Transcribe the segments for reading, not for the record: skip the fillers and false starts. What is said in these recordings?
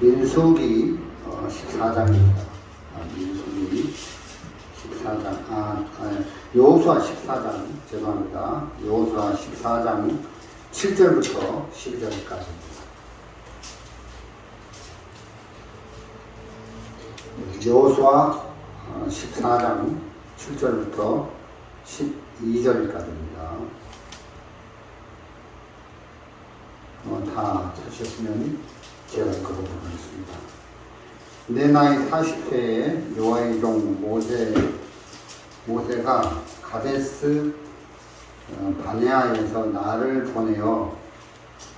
민수기 14장입니다. 민수기 14장, 여호수아 14장, 죄송합니다. 여호수아 14장 7절부터 12절까지입니다. 여호수아 14장 7절부터 12절까지입니다. 다 찾으셨으면 제가 읽어보도록 하겠습니다. 내 나이 40세에 여호와의 종 모세가 가데스 바네아에서 나를 보내어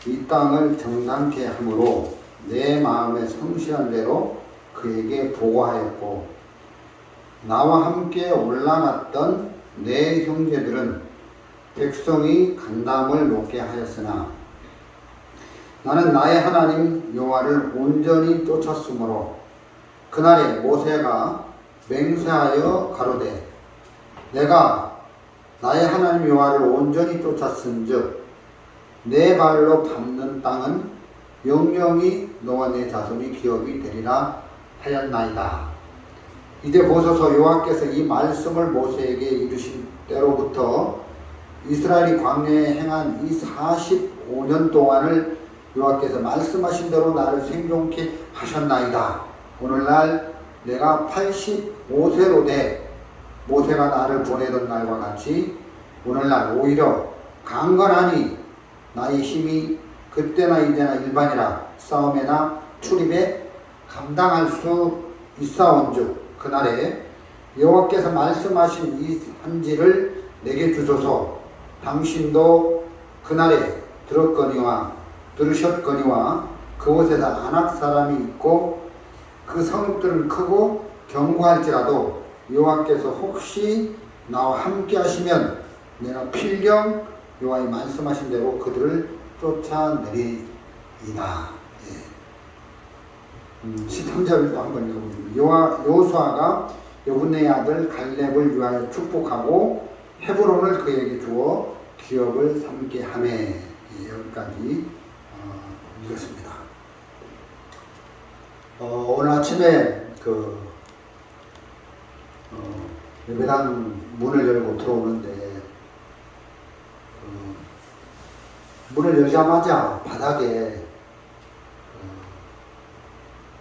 이 땅을 정탐케 하므로 내 마음에 성실한 대로 그에게 보고하였고, 나와 함께 올라갔던 내 형제들은 백성이 간담을 놓게 하였으나 나는 나의 하나님 여호와를 온전히 쫓았으므로 그날에 모세가 맹세하여 가로되, 내가 나의 하나님 여호와를 온전히 쫓았은즉 내 발로 밟는 땅은 영영이 너와 내 자손이 기업이 되리라 하였나이다. 이제 보소서, 여호와께서 이 말씀을 모세에게 이르신 때로부터 이스라엘이 광야에 행한 이 45년 동안을 여호와께서 말씀하신 대로 나를 생존케 하셨나이다. 오늘날 내가 85세로 돼 모세가 나를 보내던 날과 같이 오늘날 오히려 강건하니 나의 힘이 그때나 이제나 일반이라 싸움에나 출입에 감당할 수 있사온즉 그날에 여호와께서 말씀하신 이 한지를 내게 주소서. 당신도 그날에 들으셨거니와 그곳에서 아낙 사람이 있고 그 성읍들은 크고 견고할지라도 여호와께서 혹시 나와 함께 하시면 내가 필경 여호와의 말씀하신 대로 그들을 쫓아내리이다. 13절을 또 한번 읽어보겠습니다. 여호수아가 여분의 아들 갈렙을 위하여 축복하고 헤브론을 그에게 주어 기업을 삼게 하매. 여기까지 읽었습니다. 오늘 아침에 예배당 문을 열고 들어오는데 문을 열자마자 바닥에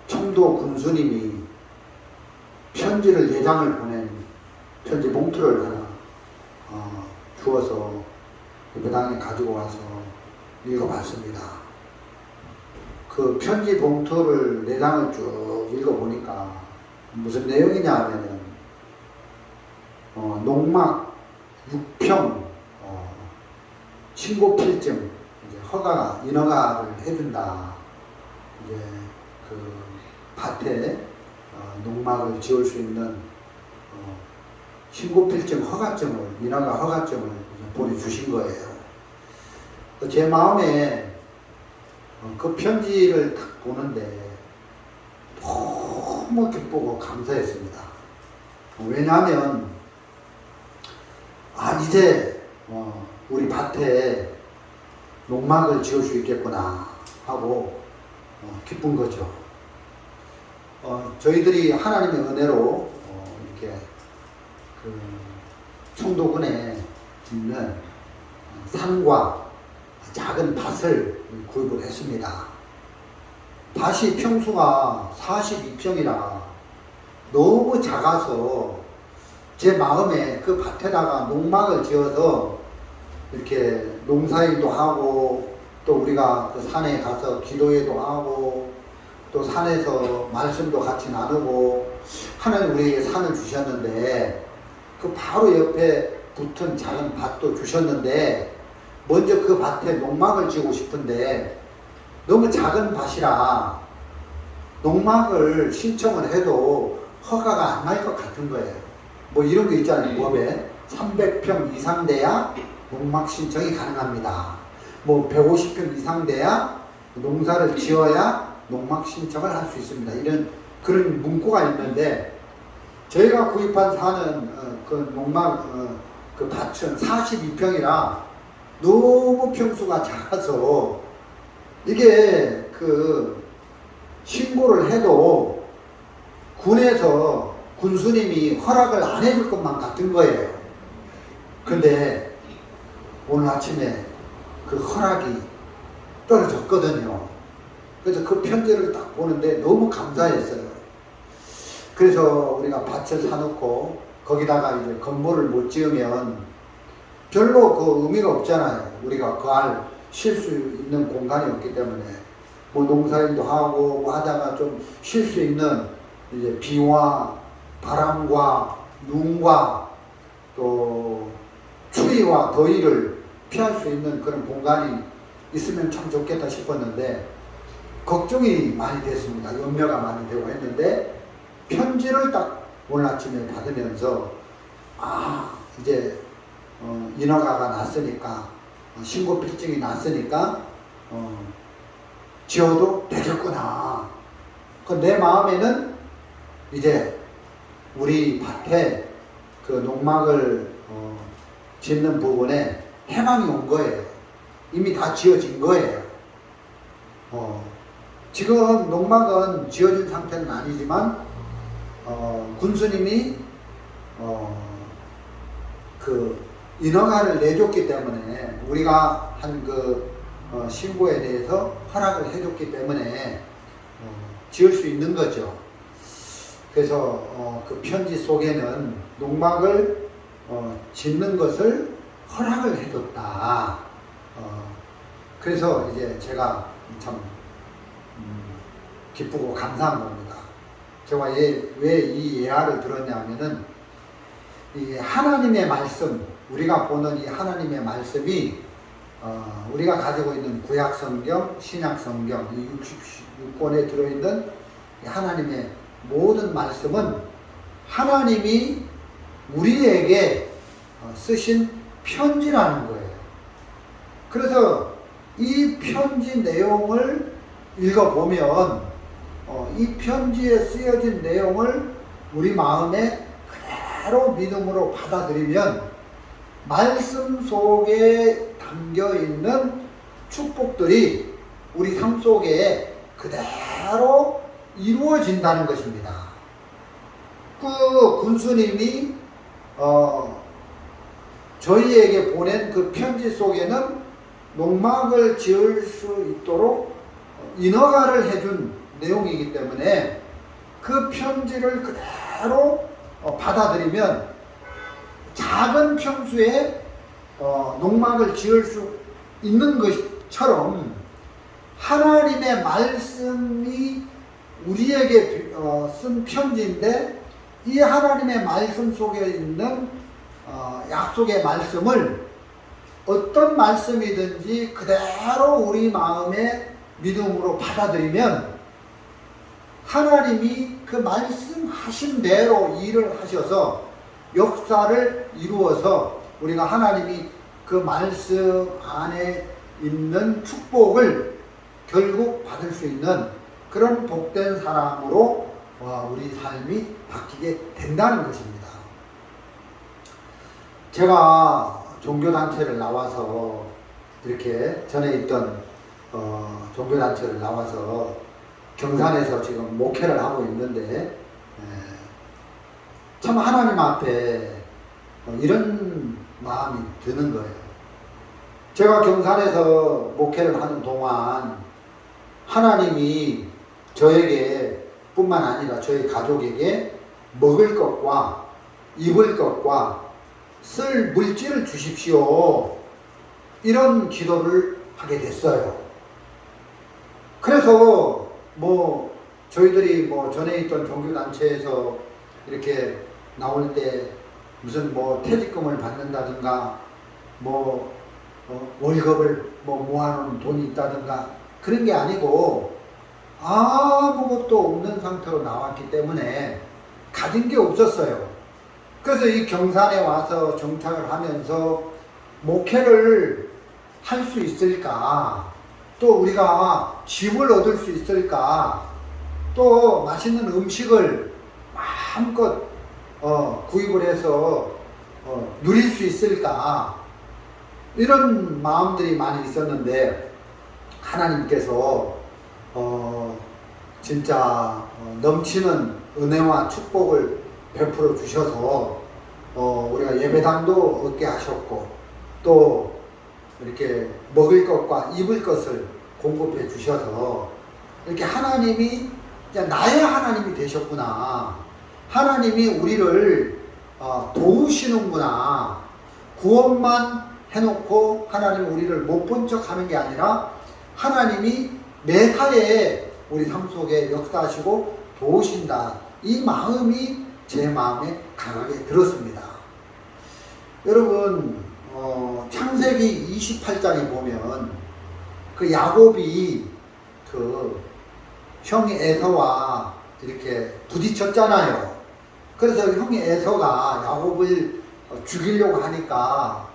청도 군수님이 편지를 4장을 보낸 편지 봉투를 하나 주어서 예배당에 가지고 와서 읽어봤습니다. 그 편지 봉투를 4장을 쭉 읽어보니까 무슨 내용이냐 하면은 농막 6평 신고필증 인허가를 해준다. 이제 그 밭에 농막을 지을 수 있는 신고필증 인허가 허가증을 보내주신 거예요. 제 마음에 그 편지를 딱 보는데 너무 기쁘고 감사했습니다. 왜냐하면 이제 우리 밭에 농막을 지을 수 있겠구나 하고 기쁜 거죠. 저희들이 하나님의 은혜로 이렇게 그 청도군에 있는 산과 작은 밭을 구입을 했습니다. 밭이 평수가 42평이라 너무 작아서 제 마음에 그 밭에다가 농막을 지어서 이렇게 농사일도 하고 또 우리가 그 산에 가서 기도회도 하고 또 산에서 말씀도 같이 나누고 하나님 우리에게 산을 주셨는데 그 바로 옆에 붙은 작은 밭도 주셨는데 먼저 그 밭에 농막을 지고 싶은데 너무 작은 밭이라 농막을 신청을 해도 허가가 안 날 것 같은 거예요. 뭐 이런 거 있잖아요. 법에 300평 이상 돼야 농막 신청이 가능합니다. 뭐 150평 이상 돼야 농사를 지어야 농막 신청을 할 수 있습니다. 이런 그런 문구가 있는데 저희가 구입한 산은 그 농막 그 밭은 42평이라 너무 평수가 작아서 이게 신고를 해도 군에서 군수님이 허락을 안 해줄 것만 같은 거예요. 근데 오늘 아침에 그 허락이 떨어졌거든요. 그래서 그 편지를 딱 보는데 너무 감사했어요. 그래서 우리가 밭을 사놓고 거기다가 이제 건물을 못 지으면 별로 그 의미가 없잖아요. 우리가 쉴 수 있는 공간이 없기 때문에 뭐 농사일도 하고 뭐 하다가 좀 쉴 수 있는 이제 비와 바람과 눈과 또 추위와 더위를 피할 수 있는 그런 공간이 있으면 참 좋겠다 싶었는데 걱정이 많이 됐습니다. 염려가 많이 되고 했는데 편지를 딱 오늘 아침에 받으면서 이제 인허가가 났으니까 신고 필증이 났으니까 지어도 되겠구나. 내 마음에는 이제 우리 밭에 그 농막을 짓는 부분에 해망이 온 거예요. 이미 다 지어진 거예요. 지금 농막은 지어진 상태는 아니지만 군수님이 그 인허가를 내줬기 때문에 우리가 한 그 신고에 대해서 허락을 해줬기 때문에 지을 수 있는 거죠. 그래서 그 편지 속에는 농막을 짓는 것을 허락을 해줬다. 그래서 이제 제가 참 기쁘고 감사한 겁니다. 제가 왜 이 예화를 들었냐면은 이 하나님의 말씀, 우리가 보는 이 하나님의 말씀이 우리가 가지고 있는 구약성경, 신약성경, 이 66권에 들어있는 하나님의 모든 말씀은 하나님이 우리에게 쓰신 편지라는 거예요. 그래서 이 편지 내용을 읽어보면 이 편지에 쓰여진 내용을 우리 마음에 그대로 믿음으로 받아들이면 말씀 속에 담겨있는 축복들이 우리 삶 속에 그대로 이루어진다는 것입니다. 그 군수님이 저희에게 보낸 그 편지 속에는 농막을 지을 수 있도록 인허가를 해준 내용이기 때문에 그 편지를 그대로 받아들이면 작은 평수에 농막을 지을 수 있는 것처럼 하나님의 말씀이 우리에게 쓴 편지인데 이 하나님의 말씀 속에 있는 약속의 말씀을 어떤 말씀이든지 그대로 우리 마음에 믿음으로 받아들이면 하나님이 그 말씀하신 대로 일을 하셔서 역사를 이루어서 우리가 하나님이 그 말씀 안에 있는 축복을 결국 받을 수 있는 그런 복된 사람으로 우리 삶이 바뀌게 된다는 것입니다. 제가 종교단체를 나와서 이렇게 전에 있던 종교단체를 나와서 경산에서 지금 목회를 하고 있는데 참 하나님 앞에 이런 마음이 드는 거예요. 제가 경산에서 목회를 하는 동안 하나님이 저에게 뿐만 아니라 저희 가족에게 먹을 것과 입을 것과 쓸 물질을 주십시오. 이런 기도를 하게 됐어요. 그래서 저희들이 전에 있던 종교단체에서 이렇게 나올 때 무슨 퇴직금을 받는다든가 월급을 모아놓은 돈이 있다든가 그런 게 아니고 아무것도 없는 상태로 나왔기 때문에 가진 게 없었어요. 그래서 이 경산에 와서 정착을 하면서 목회를 할 수 있을까, 또 우리가 집을 얻을 수 있을까, 또 맛있는 음식을 마음껏 구입을 해서 누릴 수 있을까, 이런 마음들이 많이 있었는데 하나님께서 진짜 넘치는 은혜와 축복을 베풀어 주셔서 우리가 예배당도 얻게 하셨고 또 이렇게 먹을 것과 입을 것을 공급해 주셔서 이렇게 하나님이 나의 하나님이 되셨구나. 하나님이 우리를 도우시는구나. 구원만 해놓고 하나님이 우리를 못 본 척 하는 게 아니라 하나님이 매사에 우리 삶 속에 역사하시고 도우신다. 이 마음이 제 마음에 강하게 들었습니다. 여러분 창세기 28장에 보면 그 야곱이 그 형이 에서와 이렇게 부딪혔잖아요. 그래서 형이 에서가 야곱을 죽이려고 하니까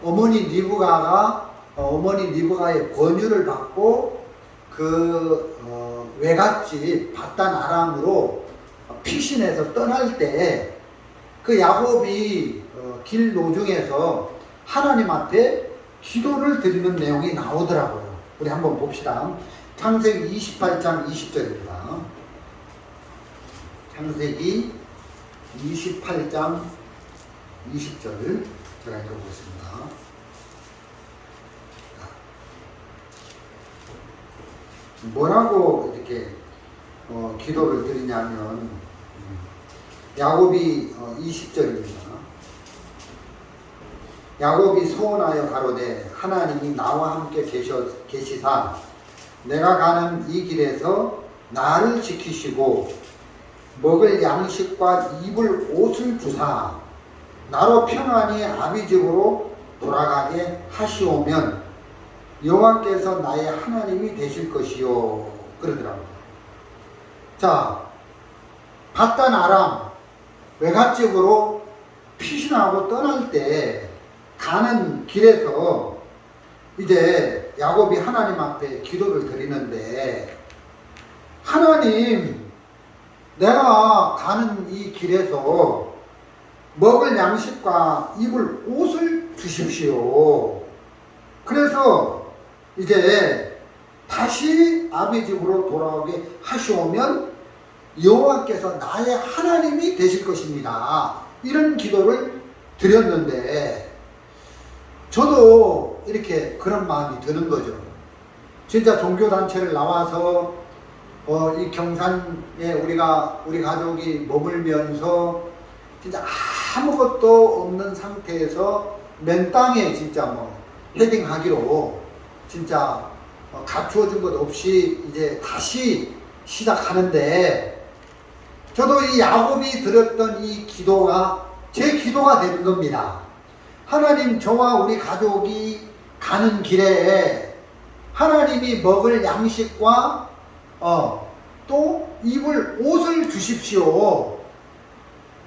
어머니 리브가의 권유를 받고 그 외갓집 밧단 아람으로 피신해서 떠날 때 그 야곱이 길 노중에서 하나님 앞에 기도를 드리는 내용이 나오더라고요. 우리 한번 봅시다. 창세기 28장 20절입니다. 창세기 28장 20절 제가 읽어보겠습니다. 뭐라고 이렇게 기도를 드리냐면 야곱이 20절입니다. 야곱이 소원하여 가로되 하나님이 나와 함께 계시사 내가 가는 이 길에서 나를 지키시고 먹을 양식과 입을 옷을 주사 나로 평안히 아비 집으로 돌아가게 하시오면 여호와께서 나의 하나님이 되실 것이요 그러더라고요. 자, 밧단 아람 외갓집으로 피신하고 떠날 때 가는 길에서 이제 야곱이 하나님 앞에 기도를 드리는데 하나님 내가 가는 이 길에서 먹을 양식과 입을 옷을 주십시오. 그래서 이제 다시 아비 집으로 돌아오게 하시오면 여호와께서 나의 하나님이 되실 것입니다. 이런 기도를 드렸는데 저도 이렇게 그런 마음이 드는 거죠. 진짜 종교단체를 나와서 이 경산에 우리 가족이 머물면서 진짜 아무것도 없는 상태에서 맨 땅에 진짜 헤딩하기로 진짜 갖추어준 것 없이 이제 다시 시작하는데 저도 이 야곱이 드렸던 이 기도가 제 기도가 되는 겁니다. 하나님 저와 우리 가족이 가는 길에 하나님이 먹을 양식과 또 입을 옷을 주십시오.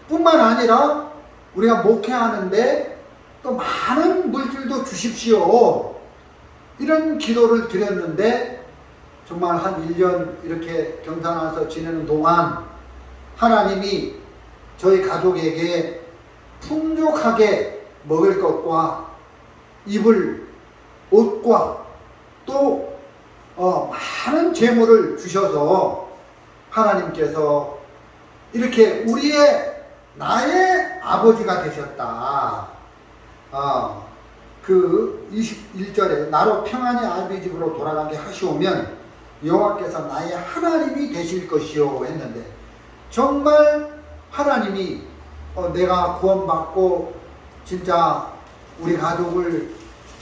뿐만 아니라 우리가 목회하는데 또 많은 물질도 주십시오. 이런 기도를 드렸는데 정말 한 1년 이렇게 경산 와서 지내는 동안 하나님이 저희 가족에게 풍족하게 먹을 것과 입을 옷과 또 많은 재물을 주셔서 하나님께서 이렇게 나의 아버지가 되셨다. 그 21절에 나로 평안히 아비 집으로 돌아가게 하시오면 여호와께서 나의 하나님이 되실 것이요 했는데 정말 하나님이 내가 구원받고 진짜 우리 가족을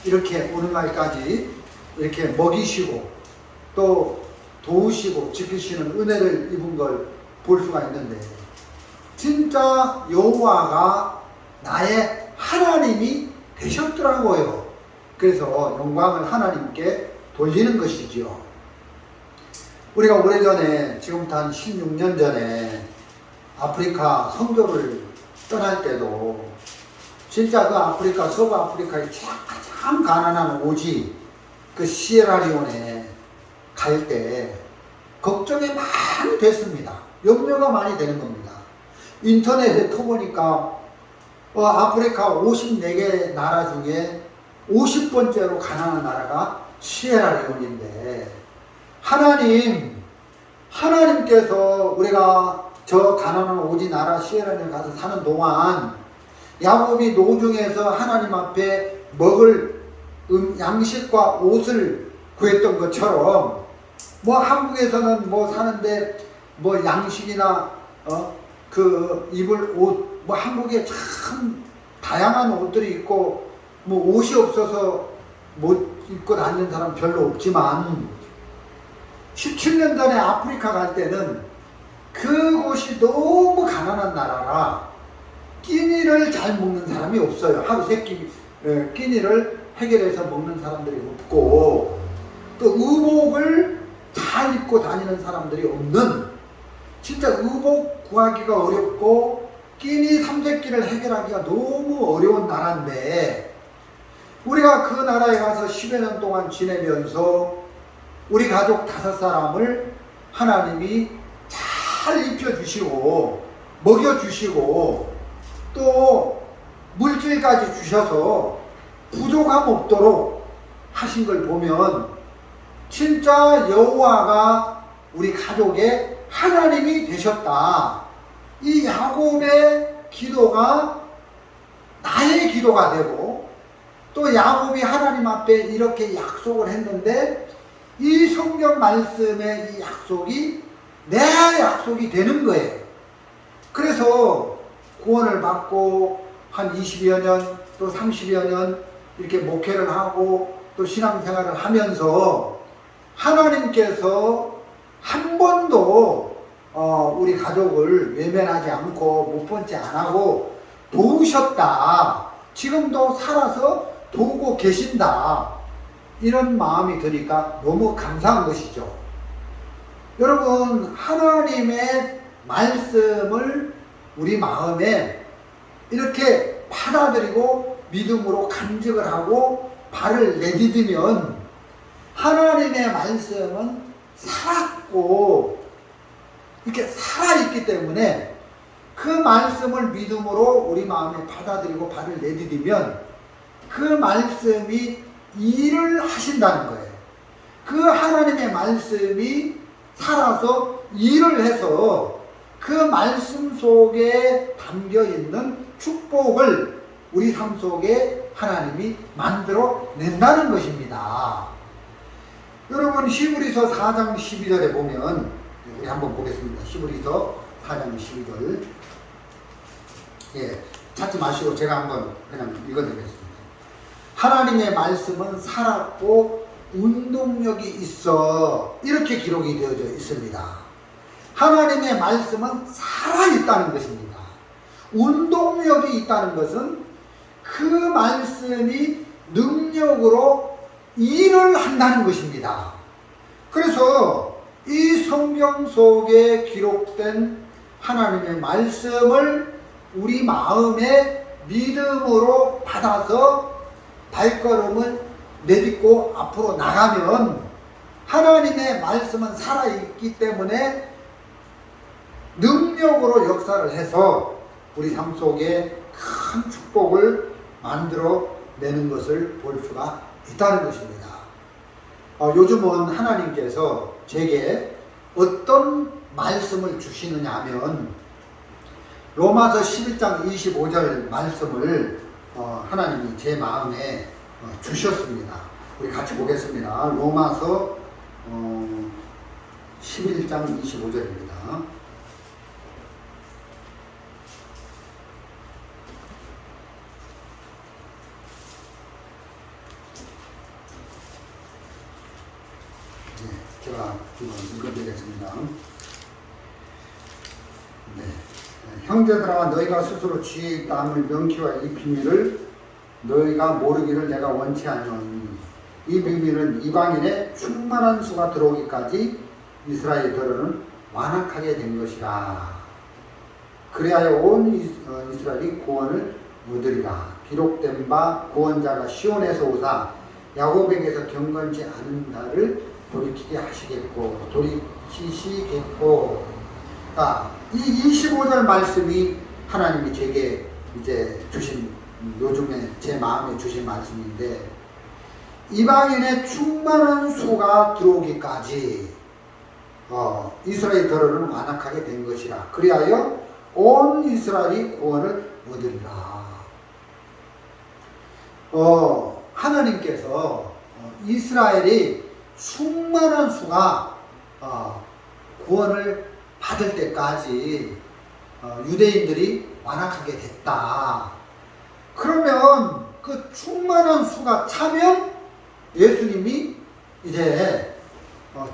이렇게 오늘날까지 이렇게 먹이시고 또 도우시고 지키시는 은혜를 입은 걸 볼 수가 있는데 진짜 여호와가 나의 하나님이 되셨더라고요. 그래서 영광을 하나님께 돌리는 것이지요. 우리가 오래전에 지금부터 한 16년 전에 아프리카 선교를 떠날 때도 진짜 그 아프리카 서부 아프리카의 가장 가난한 오지 그 시에라리온에 갈 때 걱정이 많이 됐습니다. 염려가 많이 되는 겁니다. 인터넷에 터보니까 아프리카 54개 나라 중에 50번째로 가난한 나라가 시에라리온인데 하나님 하나님께서 우리가 저 가나안 오지 나라 시에라에 가서 사는 동안 야곱이 노중에서 하나님 앞에 먹을 양식과 옷을 구했던 것처럼 뭐 한국에서는 뭐 사는데 뭐 양식이나 그 입을 옷 뭐 한국에 참 다양한 옷들이 있고 뭐 옷이 없어서 못 입고 다니는 사람 별로 없지만 17년 전에 아프리카 갈 때는 그곳이 너무 가난한 나라라 끼니를 잘 먹는 사람이 없어요. 하루 세끼 끼니를 해결해서 먹는 사람들이 없고 또 의복을 잘 입고 다니는 사람들이 없는 진짜 의복 구하기가 어렵고 끼니 삼재끼를 해결하기가 너무 어려운 나라인데 우리가 그 나라에 가서 10여 년 동안 지내면서 우리 가족 5사람을 하나님이 잘 입혀주시고 먹여주시고 또 물질까지 주셔서 부족함 없도록 하신 걸 보면 진짜 여호와가 우리 가족의 하나님이 되셨다. 이 야곱의 기도가 나의 기도가 되고 또 야곱이 하나님 앞에 이렇게 약속을 했는데 이 성경 말씀의 이 약속이 내 약속이 되는 거예요. 그래서 구원을 받고 한 20여 년 또 30여 년 이렇게 목회를 하고 또 신앙생활을 하면서 하나님께서 한 번도 우리 가족을 외면하지 않고 못 본 채 안 하고 도우셨다. 지금도 살아서 도우고 계신다. 이런 마음이 드니까 너무 감사한 것이죠. 여러분, 하나님의 말씀을 우리 마음에 이렇게 받아들이고 믿음으로 간직을 하고 발을 내디디면 하나님의 말씀은 살았고 이렇게 살아있기 때문에 그 말씀을 믿음으로 우리 마음에 받아들이고 발을 내디디면 그 말씀이 일을 하신다는 거예요. 그 하나님의 말씀이 살아서 일을 해서 그 말씀 속에 담겨 있는 축복을 우리 삶 속에 하나님이 만들어 낸다는 것입니다. 여러분, 히브리서 4장 12절에 보면 우리 한번 보겠습니다. 히브리서 4장 12절. 예, 찾지 마시고 제가 한번 그냥 읽어드리겠습니다. 하나님의 말씀은 살았고 운동력이 있어. 이렇게 기록이 되어져 있습니다. 하나님의 말씀은 살아있다는 것입니다. 운동력이 있다는 것은 그 말씀이 능력으로 일을 한다는 것입니다. 그래서 이 성경 속에 기록된 하나님의 말씀을 우리 마음에 믿음으로 받아서 발걸음을 내딛고 앞으로 나가면 하나님의 말씀은 살아있기 때문에 능력으로 역사를 해서 우리 삶 속에 큰 축복을 만들어 내는 것을 볼 수가 있다는 것입니다. 요즘은 하나님께서 제게 어떤 말씀을 주시느냐 하면 로마서 11장 25절 말씀을 하나님이 제 마음에 주셨습니다. 우리 같이 보겠습니다. 로마서 11장 25절입니다. 제가 읽어드리겠습니다. 네. 형제들아, 너희가 스스로 주의 있다함을 명키와 이 비밀을 너희가 모르기를 내가 원치 아니오니 이 비밀은 이방인의 충만한 수가 들어오기까지 이스라엘들은 완악하게 된 것이라. 그리하여 온 이스라엘이 구원을 얻으리라. 기록된 바 구원자가 시온에서 오사 야곱에게서 경건치 않은 자를 돌이키게 하시겠고 돌이키시겠고. 이 25절 말씀이 하나님이 제게 이제 주신, 요즘에 제 마음에 주신 말씀인데, 이방인의 충만한 수가 들어오기까지 이스라엘 더러는 완악하게 된 것이라. 그리하여 온 이스라엘이 구원을 얻으리라. 하나님께서 이스라엘이 수많은 수가 구원을 받을 때까지 유대인들이 완악하게 됐다. 그러면 그 충만한 수가 차면 예수님이 이제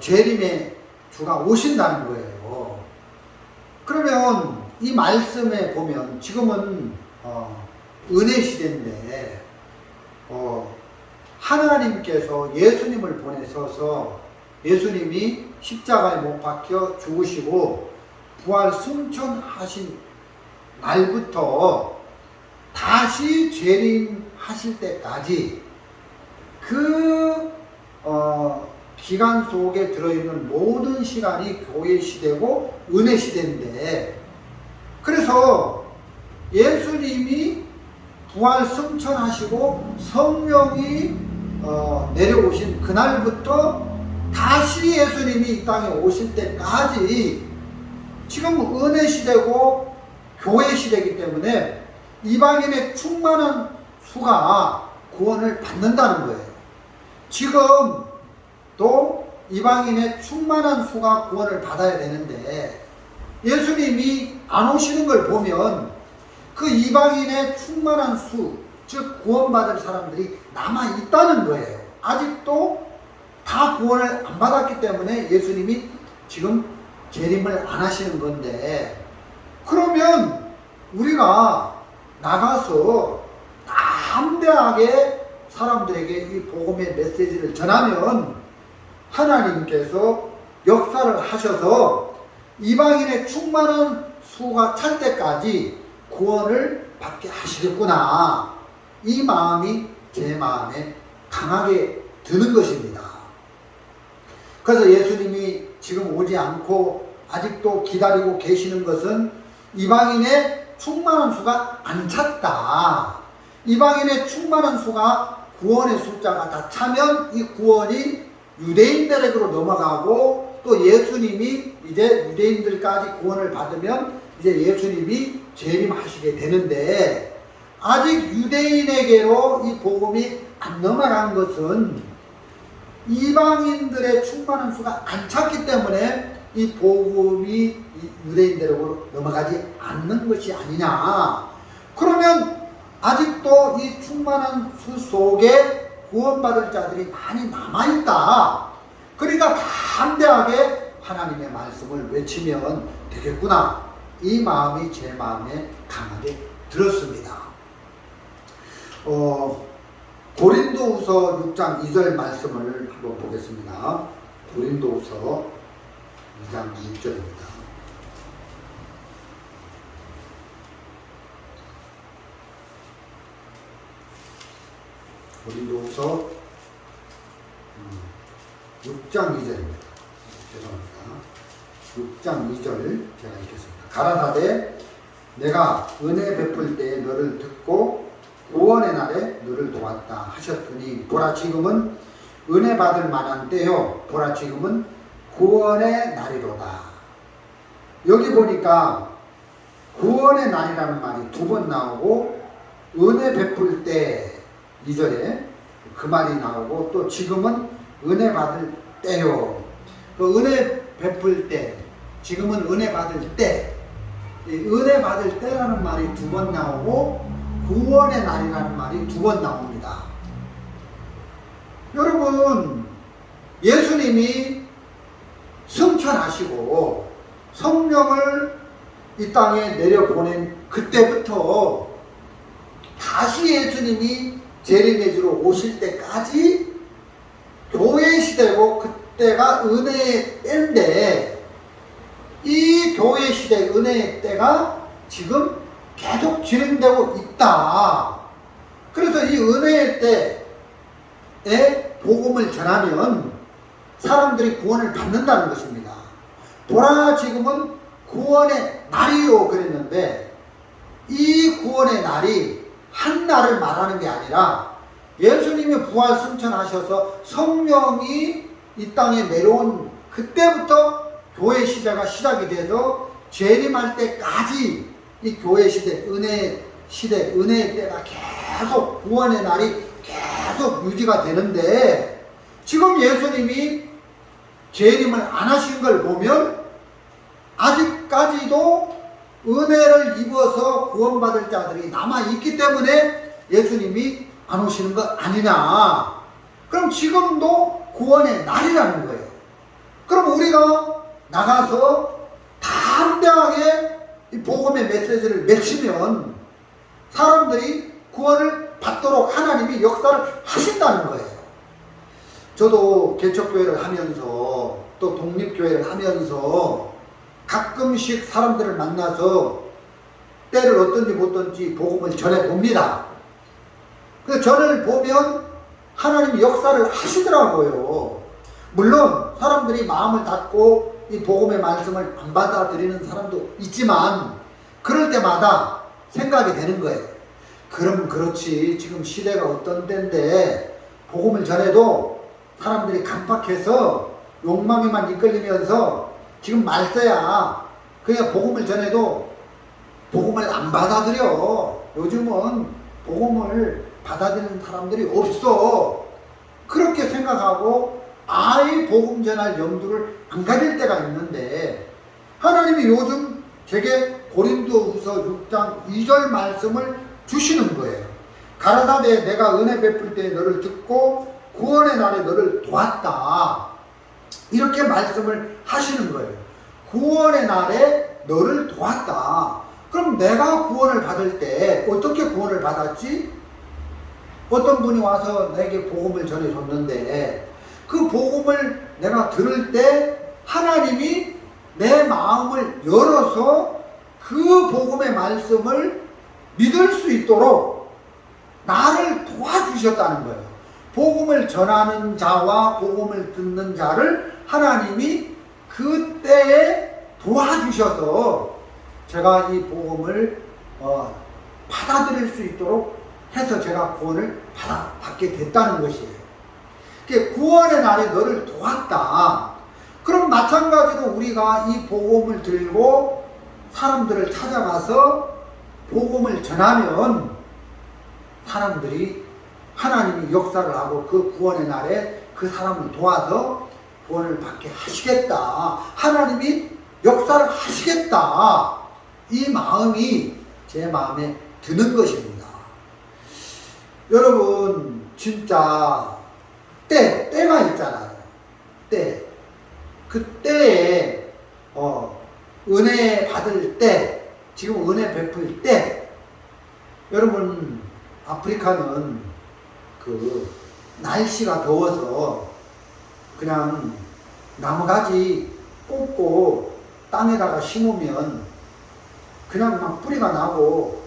재림의 주가 오신다는 거예요. 그러면 이 말씀에 보면 지금은 은혜 시대인데 하나님께서 예수님을 보내셔서 예수님이 십자가에 못 박혀 죽으시고 부활 승천하신 날부터 다시 재림하실 때까지 그 기간 속에 들어있는 모든 시간이 교회 시대고 은혜 시대인데, 그래서 예수님이 부활 승천하시고 성령이 내려오신 그날부터 다시 예수님이 이 땅에 오실 때까지 지금 은혜 시대고 교회 시대이기 때문에 이방인의 충만한 수가 구원을 받는다는 거예요. 지금 또 이방인의 충만한 수가 구원을 받아야 되는데 예수님이 안 오시는 걸 보면 그 이방인의 충만한 수, 즉 구원받을 사람들이 남아있다는 거예요. 아직도 다 구원을 안 받았기 때문에 예수님이 지금 재림을 안 하시는 건데, 그러면 우리가 나가서 담대하게 사람들에게 이 복음의 메시지를 전하면 하나님께서 역사를 하셔서 이방인의 충만한 수가 찰 때까지 구원을 받게 하시겠구나, 이 마음이 제 마음에 강하게 드는 것입니다. 그래서 예수님이 지금 오지 않고 아직도 기다리고 계시는 것은 이방인의 충만한 수가 안 찼다. 이방인의 충만한 수가 구원의 숫자가 다 차면 이 구원이 유대인들에게로 넘어가고 또 예수님이 이제 유대인들까지 구원을 받으면 이제 예수님이 재림하시게 되는데, 아직 유대인에게로 이 복음이 안 넘어간 것은 이방인들의 충만한 수가 안 찼기 때문에 이 복음이 유대인들에게로 넘어가지 않는 것이 아니냐. 그러면 아직도 이 충만한 수 속에 구원받을 자들이 많이 남아있다. 그러니까 담대하게 하나님의 말씀을 외치면 되겠구나, 이 마음이 제 마음에 강하게 들었습니다. 고린도후서 6장 2절 말씀을 한번 보겠습니다. 고린도후서 2장 2절입니다. 고린도후서 6장 2절입니다. 죄송합니다. 6장 2절 제가 읽겠습니다. 가라사대 내가 은혜 베풀 때 너를 듣고 구원의 날에 너를 도왔다 하셨으니 보라 지금은 은혜 받을 만한 때요, 보라 지금은 구원의 날이로다. 여기 보니까 구원의 날이라는 말이 두 번 나오고 은혜 베풀 때 2절에 그 말이 나오고 또 지금은 은혜 받을 때요. 그 은혜 베풀 때, 지금은 은혜 받을 때, 은혜 받을 때라는 말이 두 번 나오고 구원의 날이라는 말이 두 번 나옵니다. 여러분, 예수님이 승천하시고 성령을 이 땅에 내려보낸 그때부터 다시 예수님이 재림의 주로 오실 때까지 교회 시대고 그때가 은혜의 때인데, 이 교회 시대 은혜의 때가 지금 계속 진행되고 있다. 그래서 이 은혜의 때에 복음을 전하면 사람들이 구원을 받는다는 것입니다. 보라 지금은 구원의 날이요 그랬는데, 이 구원의 날이 한 날을 말하는 게 아니라 예수님이 부활 승천하셔서 성령이 이 땅에 내려온 그때부터 교회 시대가 시작이 돼서 재림할 때까지 이 교회 시대, 은혜 시대, 은혜의 때가 계속 구원의 날이 계속 유지가 되는데, 지금 예수님이 재림을 안 하신 걸 보면 아직까지도 은혜를 입어서 구원받을 자들이 남아있기 때문에 예수님이 안 오시는 것 아니냐. 그럼 지금도 구원의 날이라는 거예요. 그럼 우리가 나가서 담대하게 이 복음의 메시지를 외치면 사람들이 구원을 받도록 하나님이 역사를 하신다는 거예요. 저도 개척교회를 하면서 또 독립교회를 하면서 가끔씩 사람들을 만나서 때를 어떤지 못던지 복음을 전해봅니다. 그래서 저를 보면 하나님이 역사를 하시더라고요. 물론 사람들이 마음을 닫고 이 복음의 말씀을 안 받아들이는 사람도 있지만, 그럴 때마다 생각이 되는 거예요. 그럼 그렇지, 지금 시대가 어떤 때인데 복음을 전해도 사람들이 간팍해서 욕망에만 이끌리면서 지금 말세야 그냥 복음을 전해도 복음을 안 받아들여. 요즘은 복음을 받아들이는 사람들이 없어. 그렇게 생각하고 아예 복음 전할 염두를 안 가질 때가 있는데, 하나님이 요즘 제게 고린도후서 6장 2절 말씀을 주시는 거예요. 가라사대 내가 은혜 베풀 때 너를 듣고 구원의 날에 너를 도왔다. 이렇게 말씀을 하시는 거예요. 구원의 날에 너를 도왔다. 그럼 내가 구원을 받을 때 어떻게 구원을 받았지? 어떤 분이 와서 내게 복음을 전해줬는데, 그 복음을 내가 들을 때 하나님이 내 마음을 열어서 그 복음의 말씀을 믿을 수 있도록 나를 도와주셨다는 거예요. 복음을 전하는 자와 복음을 듣는 자를 하나님이 그때에 도와주셔서 제가 이 복음을 받아들일 수 있도록 해서 제가 구원을 받게 됐다는 것이에요. 구원의 날에 너를 도왔다. 그럼 마찬가지로 우리가 이 복음을 들고 사람들을 찾아가서 복음을 전하면 사람들이 하나님이 역사를 하고 그 구원의 날에 그 사람을 도와서 구원을 받게 하시겠다. 하나님이 역사를 하시겠다. 이 마음이 제 마음에 드는 것입니다. 여러분, 진짜 때가 있잖아요. 그 때에 은혜 받을 때, 지금 은혜 베풀 때, 여러분 아프리카는 그 날씨가 더워서 그냥 나무가지 뽑고 땅에다가 심으면 그냥 막 뿌리가 나고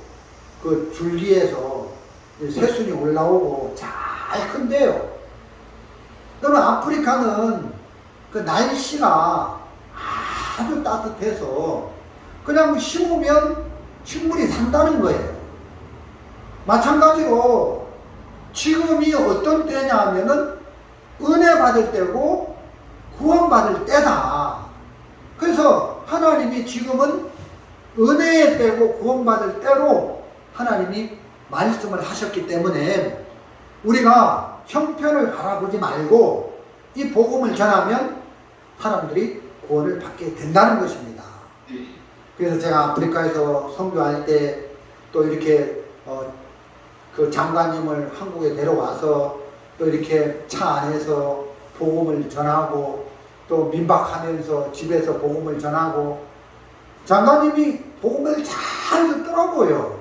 그 줄기에서 새순이 올라오고 잘 큰대요. 그러면 아프리카는 그 날씨가 아주 따뜻해서 그냥 심으면 식물이 산다는 거예요. 마찬가지로 지금이 어떤 때냐 하면은 은혜 받을 때고 구원 받을 때다. 그래서 하나님이 지금은 은혜의 때고 구원 받을 때로 하나님이 말씀을 하셨기 때문에 우리가 형편을 바라보지 말고 이 복음을 전하면 사람들이 구원을 받게 된다는 것입니다. 그래서 제가 아프리카에서 선교할 때 또 이렇게 그 장관님을 한국에 데려와서 또 이렇게 차 안에서 복음을 전하고 또 민박하면서 집에서 복음을 전하고 장관님이 복음을 잘 듣더라고요.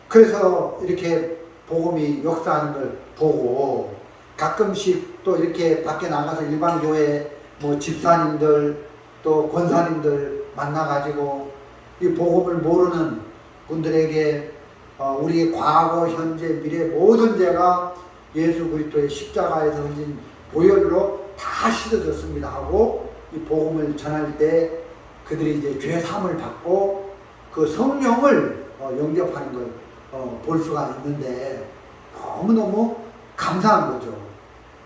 그래서 이렇게 복음이 역사하는 걸 보고 가끔씩 또 이렇게 밖에 나가서 일반 교회 뭐 집사님들 또 권사님들 만나가지고 이 복음을 모르는 분들에게 우리의 과거, 현재, 미래 모든 죄가 예수 그리스도의 십자가에서 흘린 보혈로 다 씻어졌습니다 하고 이 복음을 전할 때 그들이 이제 죄 사함을 받고 그 성령을 영접하는 걸 볼 수가 있는데 너무너무 감사한 거죠.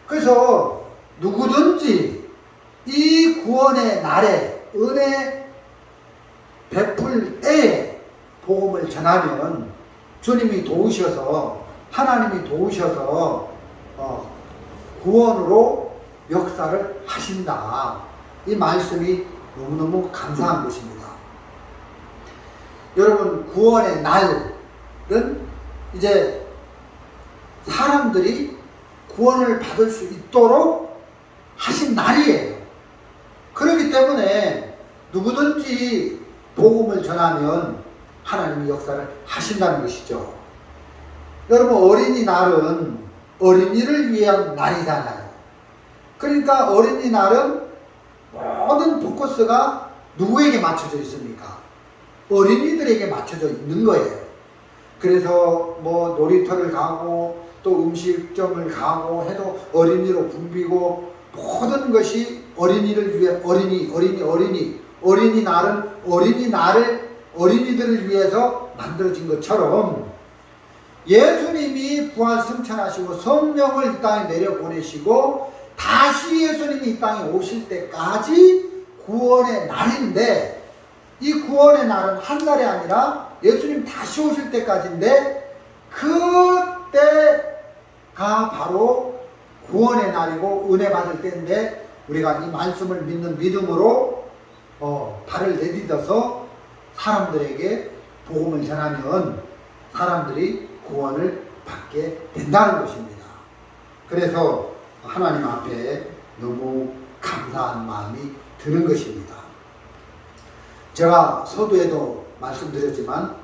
그래서 누구든지 이 구원의 날에 은혜 베풀 때에 복음을 전하면 주님이 도우셔서 하나님이 도우셔서 구원으로 역사를 하신다. 이 말씀이 너무너무 감사한 것입니다. 여러분, 구원의 날은 이제 사람들이 구원을 받을 수 있도록 하신 날이에요. 그렇기 때문에 누구든지 복음을 전하면 하나님이 역사를 하신다는 것이죠. 여러분, 어린이날은 어린이를 위한 날이잖아요. 그러니까 어린이날은 모든 포커스가 누구에게 맞춰져 있습니까? 어린이들에게 맞춰져 있는 거예요. 그래서 뭐 놀이터를 가고 또 음식점을 가고 해도 어린이로 붐비고 모든 것이 어린이를 위해 어린이날은 어린이날을 어린이들을 위해서 만들어진 것처럼 예수님이 부활 승천하시고 성령을 이 땅에 내려보내시고 다시 예수님이 이 땅에 오실 때까지 구원의 날인데, 이 구원의 날은 한 날이 아니라 예수님 다시 오실 때까지인데, 그때가 바로 구원의 날이고 은혜 받을 때인데, 우리가 이 말씀을 믿는 믿음으로 발을 내딛어서 사람들에게 복음을 전하면 사람들이 구원을 받게 된다는 것입니다. 그래서 하나님 앞에 너무 감사한 마음이 드는 것입니다. 제가 서두에도 말씀드렸지만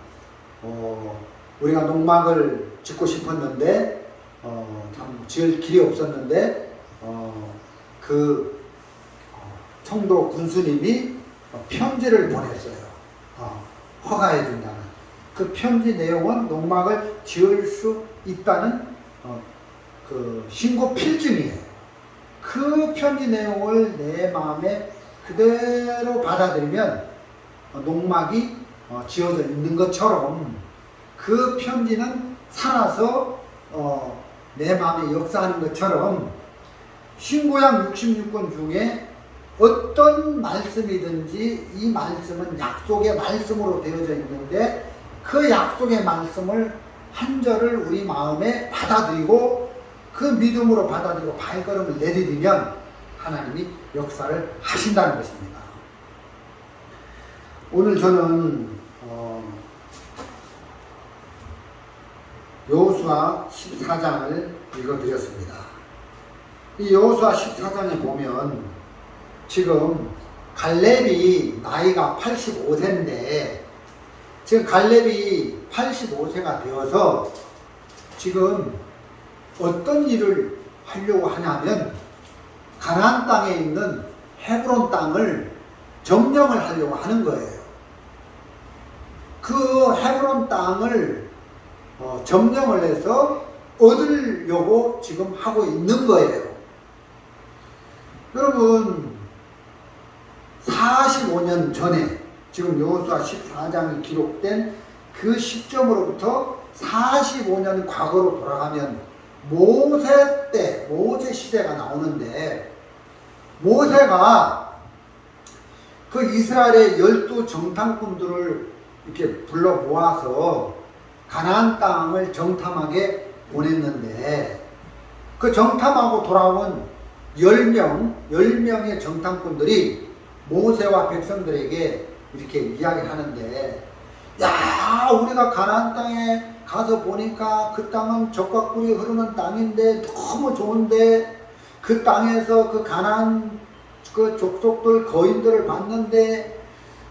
우리가 농막을 짓고 싶었는데 참 지을 길이 없었는데 청도 군수님이 편지를 보냈어요. 허가해 준다는. 그 편지 내용은 농막을 지을 수 있다는 그 신고 필증이에요. 그 편지 내용을 내 마음에 그대로 받아들이면 농막이 지어져 있는 것처럼 그 편지는 살아서 내 마음에 역사하는 것처럼 신구약 66권 중에 어떤 말씀이든지 이 말씀은 약속의 말씀으로 되어져 있는데, 그 약속의 말씀을 한 절을 우리 마음에 받아들이고 그 믿음으로 받아들이고 발걸음을 내디디면 하나님이 역사를 하신다는 것입니다. 오늘 저는 여호수아 14장을 읽어드렸습니다. 이 여호수아 14장에 보면 지금 갈렙이 나이가 85세인데 지금 갈렙이 85세가 되어서 지금 어떤 일을 하려고 하냐면 가나안 땅에 있는 헤브론 땅을 점령을 하려고 하는 거예요. 그 헤브론 땅을 점령을 해서 얻으려고 지금 하고 있는 거예요. 여러분, 45년 전에 지금 여호수아 14장이 기록된 그 시점으로부터 45년 과거로 돌아가면 모세 때, 모세 시대가 나오는데, 모세가 그 이스라엘의 12 정탐꾼들을 이렇게 불러 모아서 가나안 땅을 정탐하게 보냈는데, 그 정탐하고 돌아온 10명의 정탐꾼들이 모세와 백성들에게 이렇게 이야기를 하는데, 야, 우리가 가나안 땅에 가서 보니까 그 땅은 젖과 꿀이 흐르는 땅인데 너무 좋은데, 그 땅에서 그 가나안 그 족속들 거인들을 봤는데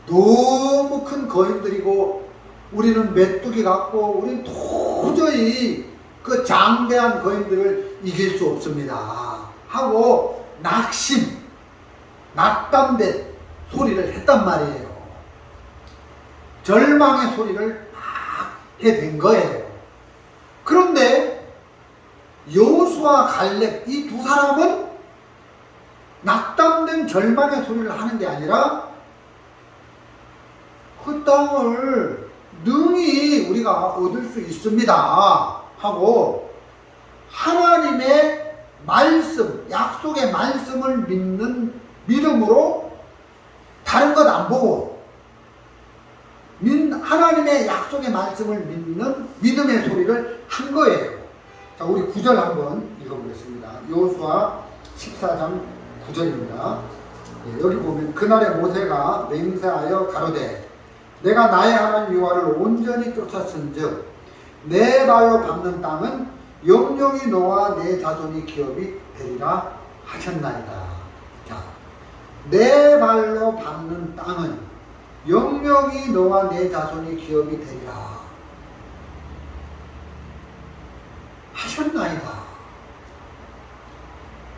너무 큰 거인들이고 우리는 메뚜기 같고 우리는 도저히 그 장대한 거인들을 이길 수 없습니다 하고 낙담된 소리를 했단 말이에요. 절망의 소리를 막 해댄 거예요. 그런데 여호수아 갈렙 이 두 사람은 낙담된 절망의 소리를 하는 게 아니라 그 땅을 능히 우리가 얻을 수 있습니다 하고 하나님의 말씀, 약속의 말씀을 믿는 믿음으로 다른 것 안 보고 하나님의 약속의 말씀을 믿는 믿음의 소리를 한 거예요. 자, 우리 9절 한번 읽어보겠습니다. 여호수아 14장 9절입니다. 여기 보면 그날에 모세가 맹세하여 가로되 내가 나의 하나님 여호와를 온전히 쫓았은즉 내 발로 밟는 땅은 영영이 너와 내 자손이 기업이 되리라 하셨나이다. 자, 내 발로 밟는 땅은 영영이 너와 내 자손이 기업이 되리라 하셨나이다.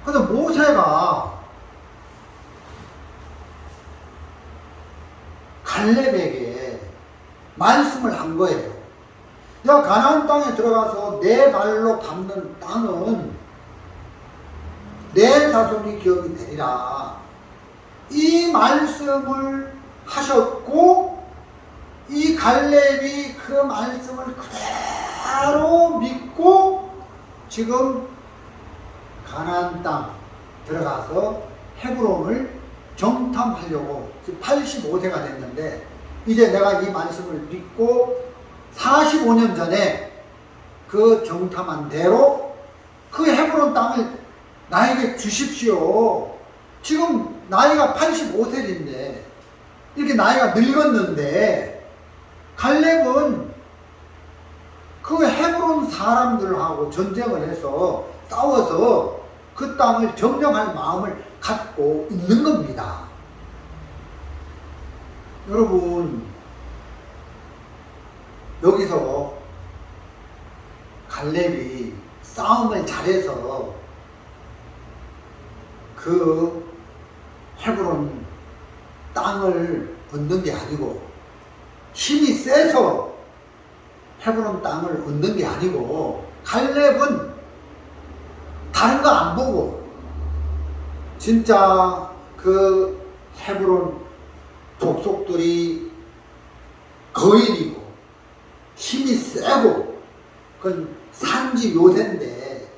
그래서 모세가 갈렙에게 말씀을 한 거예요. 야, 가나안 땅에 들어가서 내 발로 밟는 땅은 내 자손이 기업이 되리라. 이 말씀을 하셨고 이 갈렙이 그 말씀을 그대로 믿고 지금 가나안 땅 들어가서 헤브론을 정탐하려고 지금 85세가 됐는데 이제 내가 이 말씀을 믿고 45년 전에 그 정탐한 대로 그 헤브론 땅을 나에게 주십시오. 지금 나이가 85세인데 이렇게 나이가 늙었는데 갈렙은 그 헤브론 사람들하고 전쟁을 해서 싸워서 그 땅을 점령할 마음을 갖고 있는 겁니다. 여러분, 여기서 갈렙이 싸움을 잘해서 그 헤브론 땅을 얻는 게 아니고 힘이 세서 헤브론 땅을 얻는 게 아니고 갈렙은 다른 거 안 보고 진짜 그 헤브론 족속들이 거인이고 힘이 세고 그건 산지 요새인데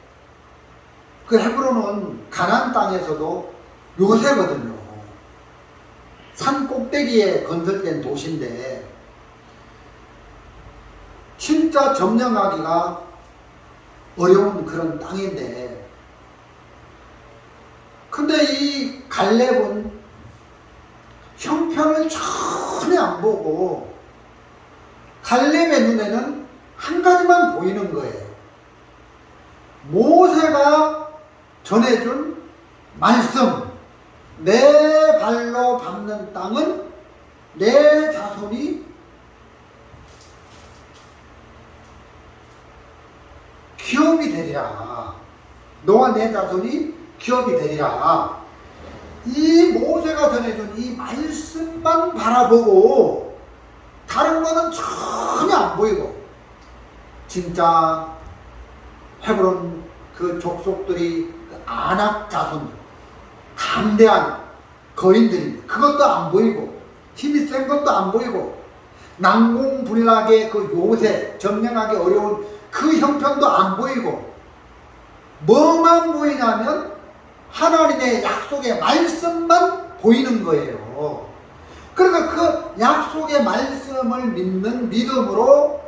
그 헤브론은 가나안 땅에서도 요새거든요. 산 꼭대기에 건설된 도시인데 진짜 점령하기가 어려운 그런 땅인데 근데 이 갈렙은 형편을 전혀 안 보고 갈렙의 눈에는 한 가지만 보이는 거예요. 모세가 전해준 말씀, 내 발로 밟는 땅은 내 자손이 기업이 되리라. 너와 내 자손이 기업이 되리라. 이 모세가 전해준 이 말씀만 바라보고 다른 거는 전혀 안 보이고 진짜 헤브론 그 족속들이 아낙 자손 강대한 거인들이 그것도 안 보이고 힘이 센 것도 안 보이고 난공불락의 그 요새 점령하기 어려운 그 형편도 안 보이고 뭐만 보이냐면 하나님의 약속의 말씀만 보이는 거예요. 그래서 그 약속의 말씀을 믿는 믿음으로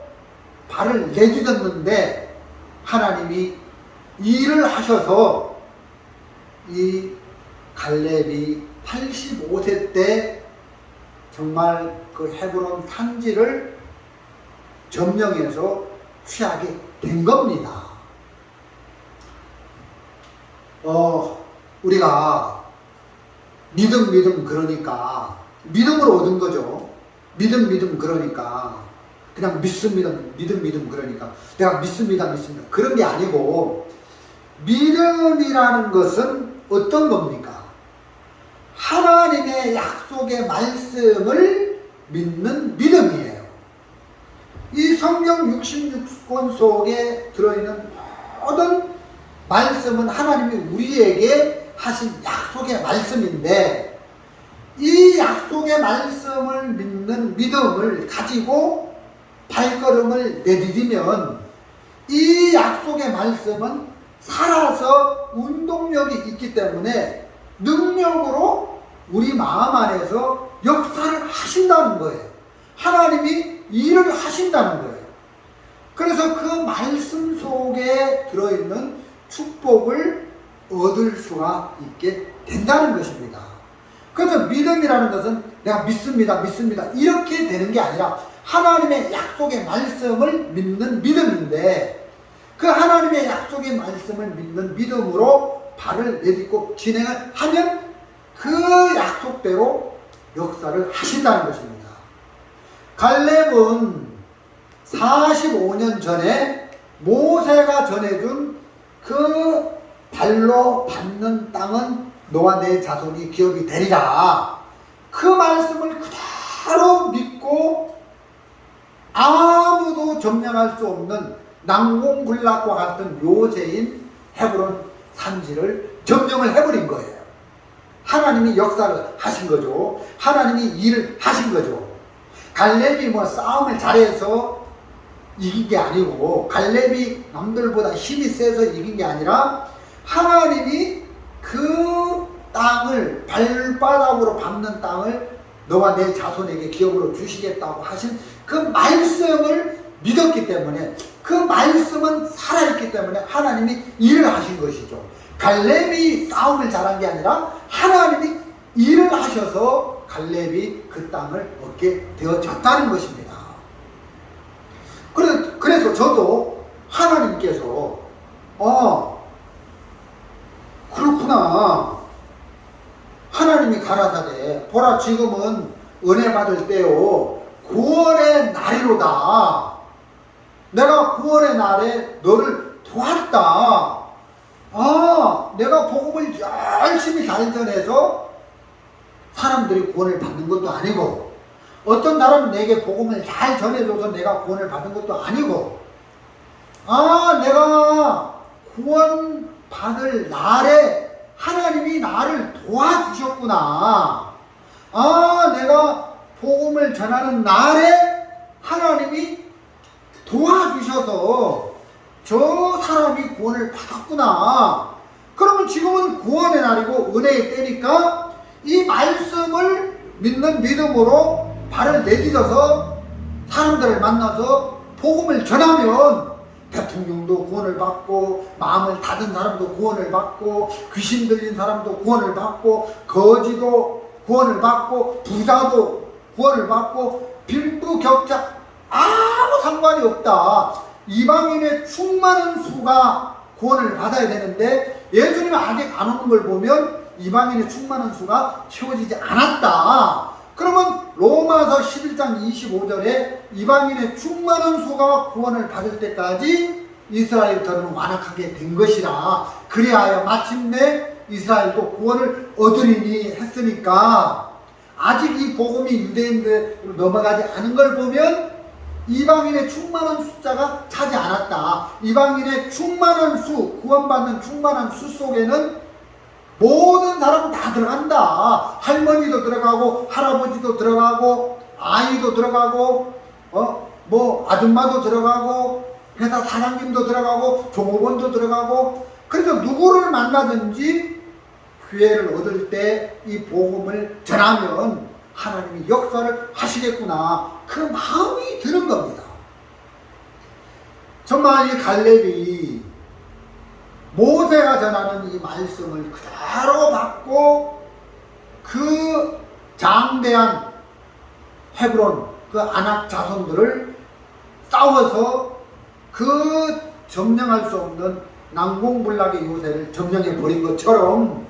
발을 내딛었는데 하나님이 일을 하셔서 이 갈렙이 85세 때 정말 그 헤브론 산지를 점령해서 취하게 된 겁니다. 우리가 믿음 그러니까 믿음으로 얻은 거죠. 믿음 그러니까 그냥 믿습니다. 믿음 그러니까 내가 믿습니다. 그런 게 아니고 믿음이라는 것은 어떤 겁니까? 하나님의 약속의 말씀을 믿는 믿음이에요. 이 성경 66권 속에 들어있는 모든 말씀은 하나님이 우리에게 하신 약속의 말씀인데 이 약속의 말씀을 믿는 믿음을 가지고 발걸음을 내디디면 이 약속의 말씀은 살아서 운동력이 있기 때문에 능력으로 우리 마음 안에서 역사를 하신다는 거예요. 하나님이 일을 하신다는 거예요. 그래서 그 말씀 속에 들어있는 축복을 얻을 수가 있게 된다는 것입니다. 그래서 믿음이라는 것은 내가 믿습니다, 믿습니다 이렇게 되는 게 아니라 하나님의 약속의 말씀을 믿는 믿음인데, 그 하나님의 약속의 말씀을 믿는 믿음으로 발을 내딛고 진행을 하면 그 약속대로 역사를 하신다는 것입니다. 갈렙은 45년 전에 모세가 전해준 그 발로 밟는 땅은 너와 내 자손이 기업이 되리라, 그 말씀을 그대로 믿고 아무도 점령할 수 없는 난공불락과 같은 요새인 헤브론 산지를 점령을 해버린 거예요. 하나님이 역사를 하신 거죠. 하나님이 일을 하신 거죠. 갈렙이 뭐 싸움을 잘해서 이긴 게 아니고, 갈렙이 남들보다 힘이 세서 이긴 게 아니라 하나님이 그 땅을, 발바닥으로 밟는 땅을 너와 내 자손에게 기업으로 주시겠다고 하신 그 말씀을 믿었기 때문에, 그 말씀은 살아있기 때문에 하나님이 일을 하신 것이죠. 갈렙이 싸움을 잘한 게 아니라 하나님이 일을 하셔서 갈렙이 그 땅을 얻게 되어졌다는 것입니다. 그래서 저도 하나님께서 그렇구나, 하나님이 가라사대 보라 지금은 은혜 받을 때요 구원의 날이로다, 내가 구원의 날에 너를 도왔다, 내가 복음을 열심히 잘 전해서 사람들이 구원을 받는 것도 아니고, 어떤 사람은 내게 복음을 잘 전해줘서 내가 구원을 받은 것도 아니고, 내가 구원 받을 날에 하나님이 나를 도와주셨구나, 내가 복음을 전하는 날에 하나님이 도와주셔서 저 사람이 구원을 받았구나. 그러면 지금은 구원의 날이고 은혜의 때니까 이 말씀을 믿는 믿음으로 발을 내딛어서 사람들을 만나서 복음을 전하면 대통령도 구원을 받고, 마음을 닫은 사람도 구원을 받고, 귀신 들린 사람도 구원을 받고, 거지도 구원을 받고, 부자도 구원을 받고, 빈부격차 아무 상관이 없다. 이방인의 충만한 수가 구원을 받아야 되는데 예수님이 아직 안 오는 걸 보면 이방인의 충만한 수가 채워지지 않았다. 그러면 로마서 11장 25절에 이방인의 충만한 수가 구원을 받을 때까지 이스라엘처럼 완악하게 된 것이라, 그리하여 마침내 이스라엘도 구원을 얻으리니 했으니까, 아직 이 복음이 유대인들로 넘어가지 않은 걸 보면 이방인의 충만한 숫자가 차지 않았다. 이방인의 충만한 수, 구원받는 충만한 수 속에는 모든 사람은 다 들어간다. 할머니도 들어가고, 할아버지도 들어가고, 아이도 들어가고, 아줌마도 들어가고, 회사 사장님도 들어가고, 종업원도 들어가고. 그래서 누구를 만나든지 기회를 얻을 때 이 복음을 전하면 하나님이 역사를 하시겠구나, 그 마음이 드는 겁니다. 정말 이 갈렙이 모세가 전하는 이 말씀을 그대로 받고 그 장대한 헤브론, 그 아낙 자손들을 싸워서 그 점령할 수 없는 난공불락의 요새를 점령해 버린 것처럼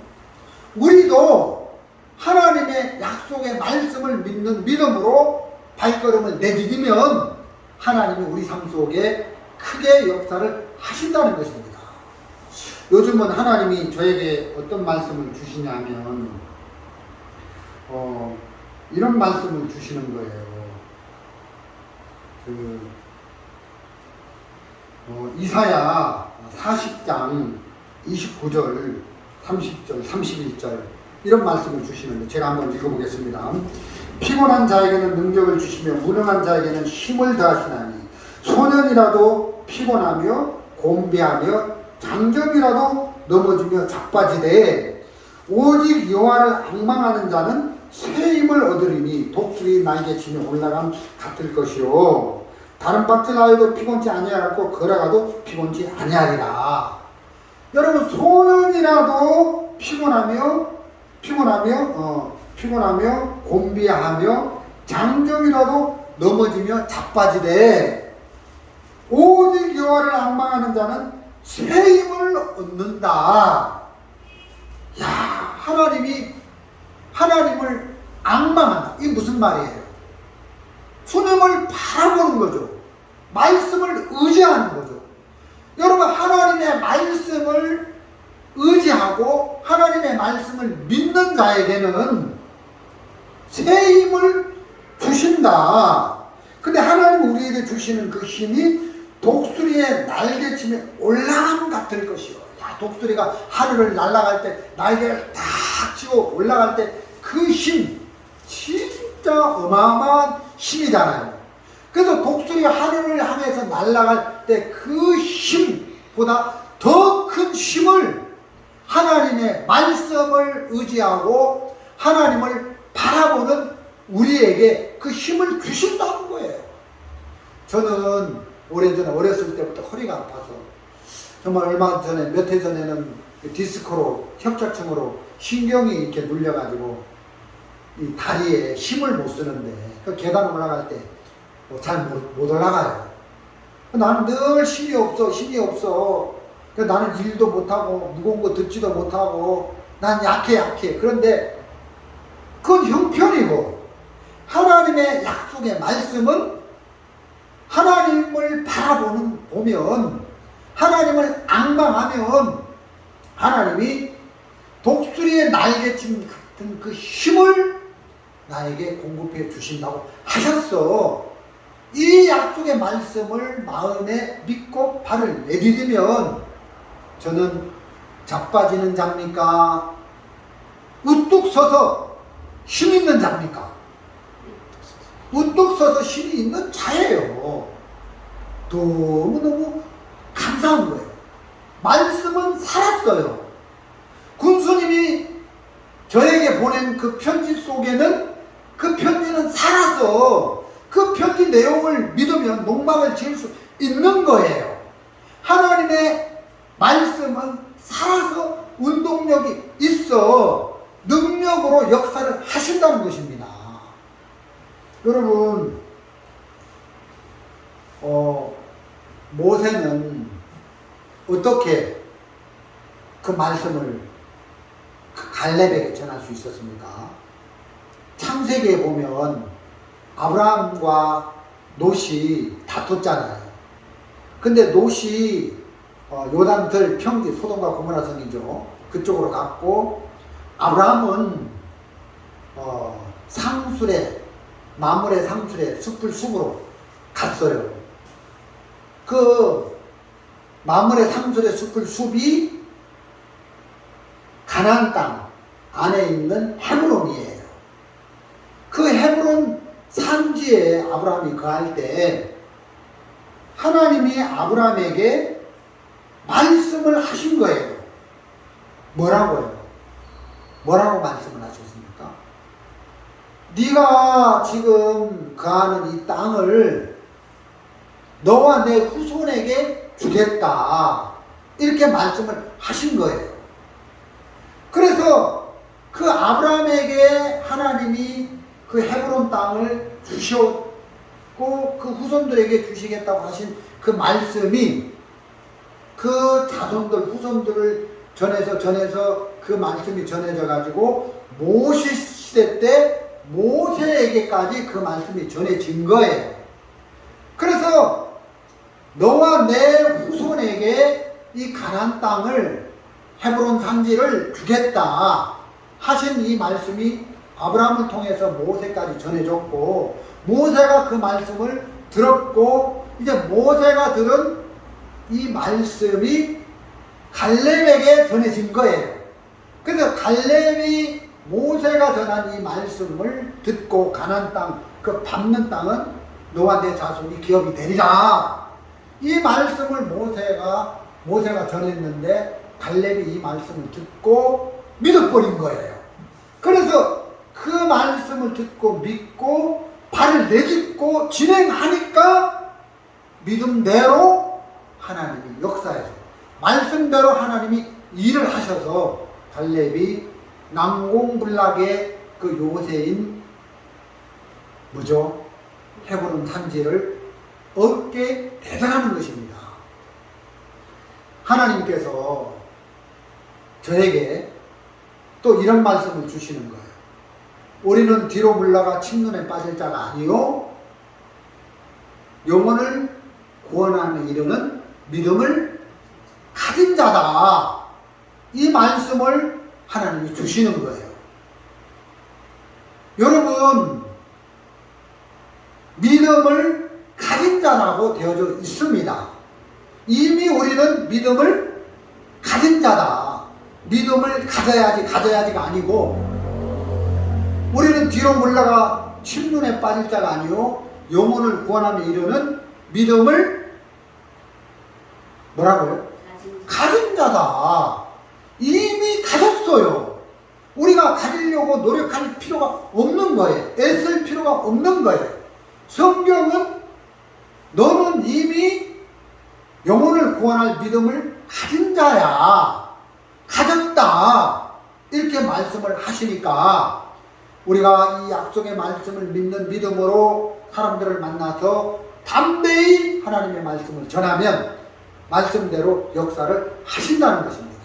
우리도 하나님의 약속의 말씀을 믿는 믿음으로 발걸음을 내디디면 하나님이 우리 삶 속에 크게 역사를 하신다는 것입니다. 요즘은 하나님이 저에게 어떤 말씀을 주시냐면 이런 말씀을 주시는 거예요. 이사야 40장 29절, 30절, 31절 이런 말씀을 주시는데 제가 한번 읽어보겠습니다. 피곤한 자에게는 능력을 주시며 무능한 자에게는 힘을 더하시나니 소년이라도 피곤하며 곤배하며 장정이라도 넘어지며 자빠지되 오직 여호와를 앙망하는 자는 새 힘을 얻으리니 독수리 날개 치며 올라감 같을 것이요 다른 박질하여도 피곤치 아니하고 걸어가도 피곤치 아니하리라. 여러분 소년이라도 피곤하며 곤비하며 장정이라도 넘어지며 자빠지되 오직 여호와를 앙망하는 자는 새 힘을 얻는다. 야, 하나님을 앙망한다. 이게 무슨 말이에요? 주님을 바라보는 거죠. 말씀을 의지하는 거죠. 여러분 하나님의 말씀을 의지하고 하나님의 말씀을 믿는 자에게는 새 힘을 주신다. 근데 하나님 우리에게 주시는 그 힘이 독수리의 날개침에 올라감 같을 것이요. 야, 독수리가 하늘을 날아갈 때 날개를 탁 치고 올라갈 때 그 힘 진짜 어마어마한 힘이잖아요. 그래서 독수리가 하늘을 향해서 날아갈 때 그 힘보다 더 큰 힘을 하나님의 말씀을 의지하고 하나님을 바라보는 우리에게 그 힘을 주신다는 거예요. 저는 오래전에 어렸을 때부터 허리가 아파서 정말 얼마 전에 몇 해 전에는 디스크로 협착증으로 신경이 이렇게 눌려가지고 이 다리에 힘을 못 쓰는데 그 계단 올라갈 때 잘 못 올라가요. 나는 늘 힘이 없어. 나는 일도 못하고 무거운 거 듣지도 못하고 난 약해. 그런데 그건 형편이고 하나님의 약속의 말씀은 하나님을 보면 하나님을 앙망하면 하나님이 독수리의 날개침 같은 그 힘을 나에게 공급해 주신다고 하셨어. 이 약속의 말씀을 마음에 믿고 발을 내디디면 저는 자빠지는 자입니까? 우뚝 서서 힘 있는 자입니까? 우뚝 서서 힘이 있는 자예요. 너무너무 감사한 거예요. 말씀은 살았어요. 군수님이 저에게 보낸 그 편지 속에는 그 편지는 살아서 그 편지 내용을 믿으면 농막을 지을 수 있는 거예요. 하나님의 말씀은 살아서 운동력이 있어 능력으로 역사를 하신다는 것입니다. 여러분 모세는 어떻게 그 말씀을 갈렙에게 전할 수 있었습니까? 창세기에 보면 아브라함과 롯이 다퉜잖아요. 근데 롯이 요단들 평지 소돔과 고모라 성이죠. 그쪽으로 갔고 아브라함은 마물의 상술의 숲을 숲으로 갔어요. 그 마물의 상술의 숲을 숲이 가나안 땅 안에 있는 헤브론이에요. 그 헤브론 산지에 아브라함이 거할 때 하나님이 아브라함에게 말씀을 하신 거예요. 뭐라고요? 뭐라고 말씀을 하셨습니까? 네가 지금 거하는 이 땅을 너와 내 후손에게 주겠다. 이렇게 말씀을 하신 거예요. 그래서 그 아브라함에게 하나님이 그 헤브론 땅을 주셨고 그 후손들에게 주시겠다고 하신 그 말씀이 그 자손들 후손들을 전해서 그 말씀이 전해져 가지고 모세 시대 때 모세에게까지 그 말씀이 전해진 거예요. 그래서 너와 내 후손에게 이 가나안 땅을 헤브론 산지를 주겠다 하신 이 말씀이 아브라함을 통해서 모세까지 전해졌고 모세가 그 말씀을 들었고 이제 모세가 들은 이 말씀이 갈렙에게 전해진 거예요. 그래서 갈렙이 모세가 전한 이 말씀을 듣고 가나안 땅, 그 밟는 땅은 너와 내 자손이 기업이 되리라. 이 말씀을 모세가 전했는데 갈렙이 이 말씀을 듣고 믿어버린 거예요. 그래서 그 말씀을 듣고 믿고 발을 내딛고 진행하니까 믿음대로 하나님이 역사해서 말씀대로 하나님이 일을 하셔서 갈렙이 난공불락의 그 요새인 뭐죠? 헤브론 산지를 얻게 되더라는 것입니다. 하나님께서 저에게 또 이런 말씀을 주시는 거예요. 우리는 뒤로 물러가 침눈에 빠질 자가 아니요 영혼을 구원하는 이르는 믿음을 가진 자다. 이 말씀을 하나님이 주시는 거예요. 여러분, 믿음을 가진 자라고 되어져 있습니다. 이미 우리는 믿음을 가진 자다. 믿음을 가져야지가 아니고, 우리는 뒤로 물러가 침눈에 빠질 자가 아니요 영혼을 구원하며 이르는 믿음을 뭐라고요? 가진 자다. 이미 가졌어요. 우리가 가지려고 노력할 필요가 없는 거예요. 애쓸 필요가 없는 거예요. 성경은 너는 이미 영혼을 구원할 믿음을 가진 자야. 가졌다. 이렇게 말씀을 하시니까 우리가 이 약속의 말씀을 믿는 믿음으로 사람들을 만나서 담대히 하나님의 말씀을 전하면 말씀대로 역사를 하신다는 것입니다.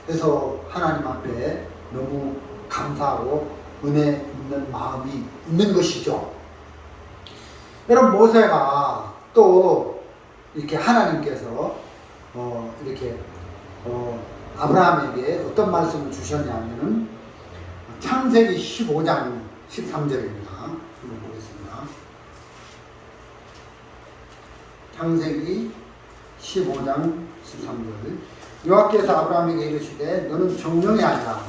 그래서 하나님 앞에 너무 감사하고 은혜 있는 마음이 있는 것이죠. 여러분, 모세가 또 이렇게 하나님께서 이렇게 아브라함에게 어떤 말씀을 주셨냐면은 창세기 15장 13절입니다. 한번 보겠습니다. 창세기 15장 13절. 여호와께서 아브라함에게 이르시되 너는 정령이 아니라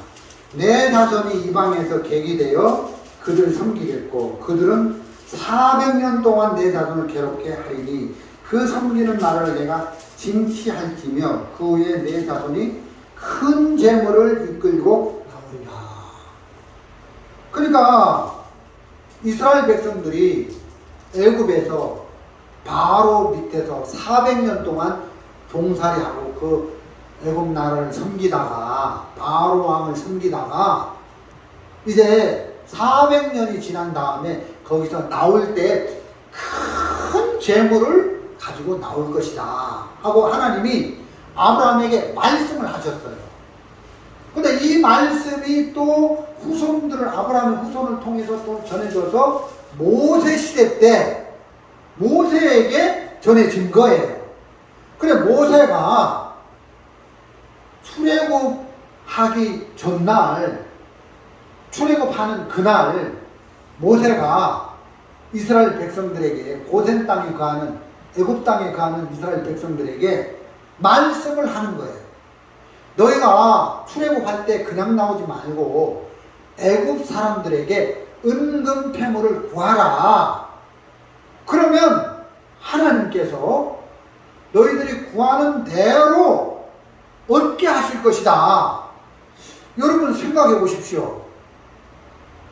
내 자손이 이방에서 객이 되어 그들을 섬기겠고 그들은 400년 동안 내 자손을 괴롭게 하리니 그 섬기는 나라를 내가 징치할지며 그 후에 내 자손이 큰 재물을 이끌고 나오리라. 그러니까 이스라엘 백성들이 애굽에서 바로 밑에서 400년 동안 종살이하고 그 애굽 나라를 섬기다가 바로 왕을 섬기다가 이제 400년이 지난 다음에 거기서 나올 때 큰 재물을 가지고 나올 것이다 하고 하나님이 아브라함에게 말씀을 하셨어요. 근데 이 말씀이 또 후손들을 아브라함의 후손을 통해서 또 전해져서 모세 시대 때 모세에게 전해진 거예요. 그래 모세가 출애굽하기 전날 출애굽하는 그날 모세가 이스라엘 백성들에게 고센 땅에 거하는 애굽 땅에 거하는 이스라엘 백성들에게 말씀을 하는 거예요. 너희가 출애굽할 때 그냥 나오지 말고 애굽 사람들에게 은금 패물을 구하라. 그러면 하나님께서 너희들이 구하는 대로 얻게 하실 것이다. 여러분 생각해 보십시오.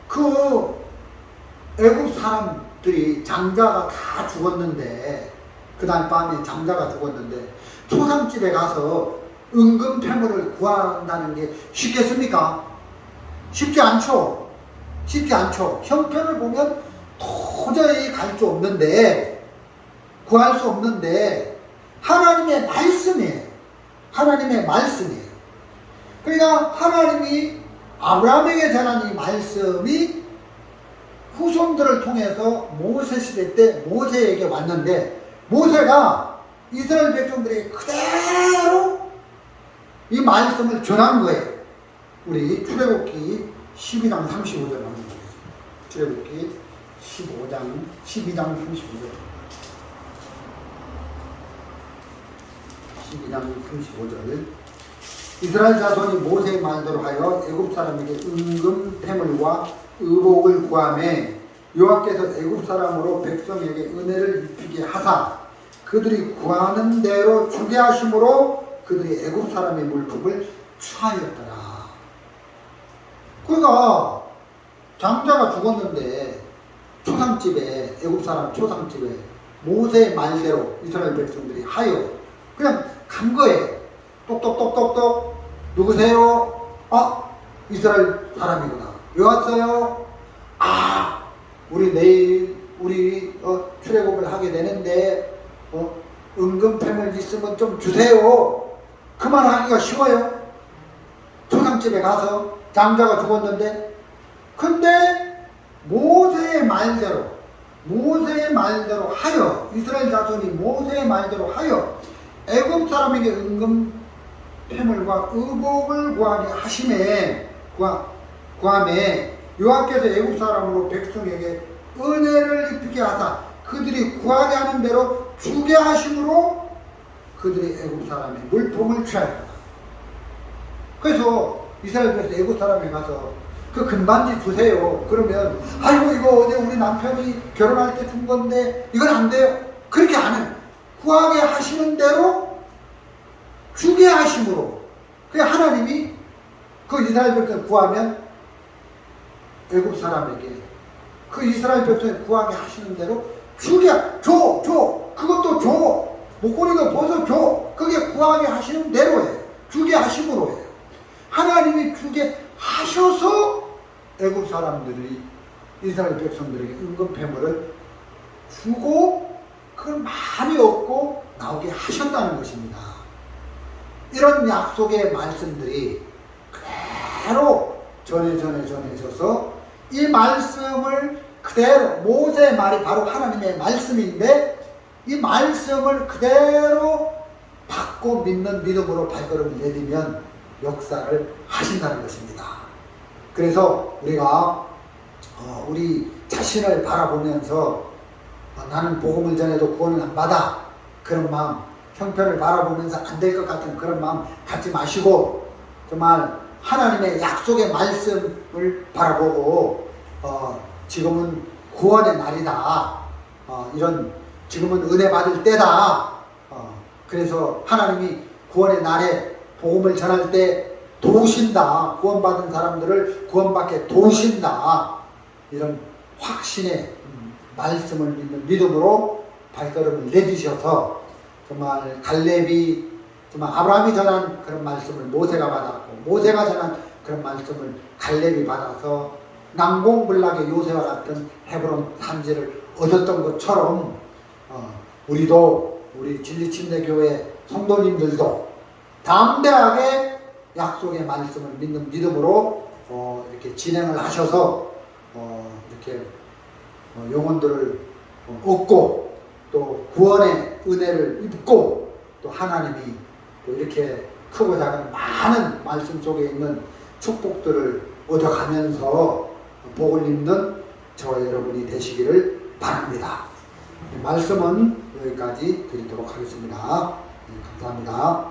그 애굽 사람들이 장자가 다 죽었는데 그날 밤에 장자가 죽었는데 초상집에 가서 은금 패물을 구한다는 게 쉽겠습니까? 쉽지 않죠. 쉽지 않죠. 형편을 보면 도저히 갈 수 없는데 구할 수 없는데 하나님의 말씀이에요. 하나님의 말씀이에요. 그러니까 하나님이 아브라함에게 전한 이 말씀이 후손들을 통해서 모세 시대 때 모세에게 왔는데 모세가 이스라엘 백성들에게 그대로 이 말씀을 전한 거예요. 우리 출애굽기 12장 35절 한번 보겠습니다. 출애굽기 12장 35절. 12장 35절. 이스라엘 자손이 모세의 말대로 하여 애굽 사람에게 은금 패물과 의복을 구하매 여호와께서 애굽 사람으로 백성에게 은혜를 입히게 하사 그들이 구하는 대로 주게 하심으로 그들이 애굽 사람의 물품을 취하였더라. 그러니까 장자가 죽었는데 초상집에, 애굽 사람 초상집에 모세의 말대로 이스라엘 백성들이 하여 그냥 간 거예요. 똑똑똑똑똑. 누구세요? 이스라엘 사람이구나. 왜 왔어요? 우리 내일 출애굽을 하게 되는데 은금패물 있으면 좀 주세요. 그 말 하기가 쉬워요. 초상집에 가서 장자가 죽었는데. 근데 모세의 말대로 하여, 이스라엘 자손이 모세의 말대로 하여 애굽 사람에게 은금패물과 의복을 구함에 여호와께서 애굽 사람으로 백성에게 은혜를 입히게 하사 그들이 구하게 하는 대로 주게 하심으로 그들이 애굽 사람의 물품을 취하였다. 그래서 이스라엘 백성 애굽 사람에 가서 그 금반지 주세요. 그러면 아이고 이거 어제 우리 남편이 결혼할 때 준 건데 이건 안 돼요. 그렇게 안 해요. 구하게 하시는 대로 주게 하심으로. 그 하나님이 그 이스라엘 백성 구하면 애굽 사람에게 그 이스라엘 백성이 구하게 하시는 대로 주게 줘. 그것도 줘. 목걸이도 벗어 줘. 그게 구하게 하시는 대로예요. 주게 하심으로 해요. 하나님이 주게 하셔서 애굽 사람들이 이스라엘 백성들에게 은금패물을 주고 그걸 많이 얻고 나오게 하셨다는 것입니다. 이런 약속의 말씀들이 그대로 전해져서 이 말씀을 그대로, 모세의 말이 바로 하나님의 말씀인데 이 말씀을 그대로 받고 믿는 믿음으로 발걸음을 내디면 역사를 하신다는 것입니다. 그래서 우리가 우리 자신을 바라보면서 나는 복음을 전해도 구원을 안 받아, 그런 마음, 형편을 바라보면서 안 될 것 같은 그런 마음 갖지 마시고 정말 하나님의 약속의 말씀을 바라보고 지금은 구원의 날이다. 이런 지금은 은혜 받을 때다. 그래서 하나님이 구원의 날에 복음을 전할 때 도우신다. 구원받은 사람들을 구원받게 도우신다. 이런 확신의 말씀을 믿는 믿음으로 발걸음을 내디셔서 정말 갈렙이 정말 아브라함이 전한 그런 말씀을 모세가 받았고 모세가 전한 그런 말씀을 갈렙이 받아서 난공불락의 요새와 같은 헤브론 산지를 얻었던 것처럼 우리 진리침례교회 성도님들도 담대하게 약속의 말씀을 믿는 믿음으로 이렇게 진행을 하셔서 이렇게 영혼들을 얻고 또 구원의 은혜를 입고 또 하나님이 또 이렇게 크고 작은 많은 말씀 속에 있는 축복들을 얻어가면서 복을 입는 저와 여러분이 되시기를 바랍니다. 말씀은 여기까지 드리도록 하겠습니다. 감사합니다.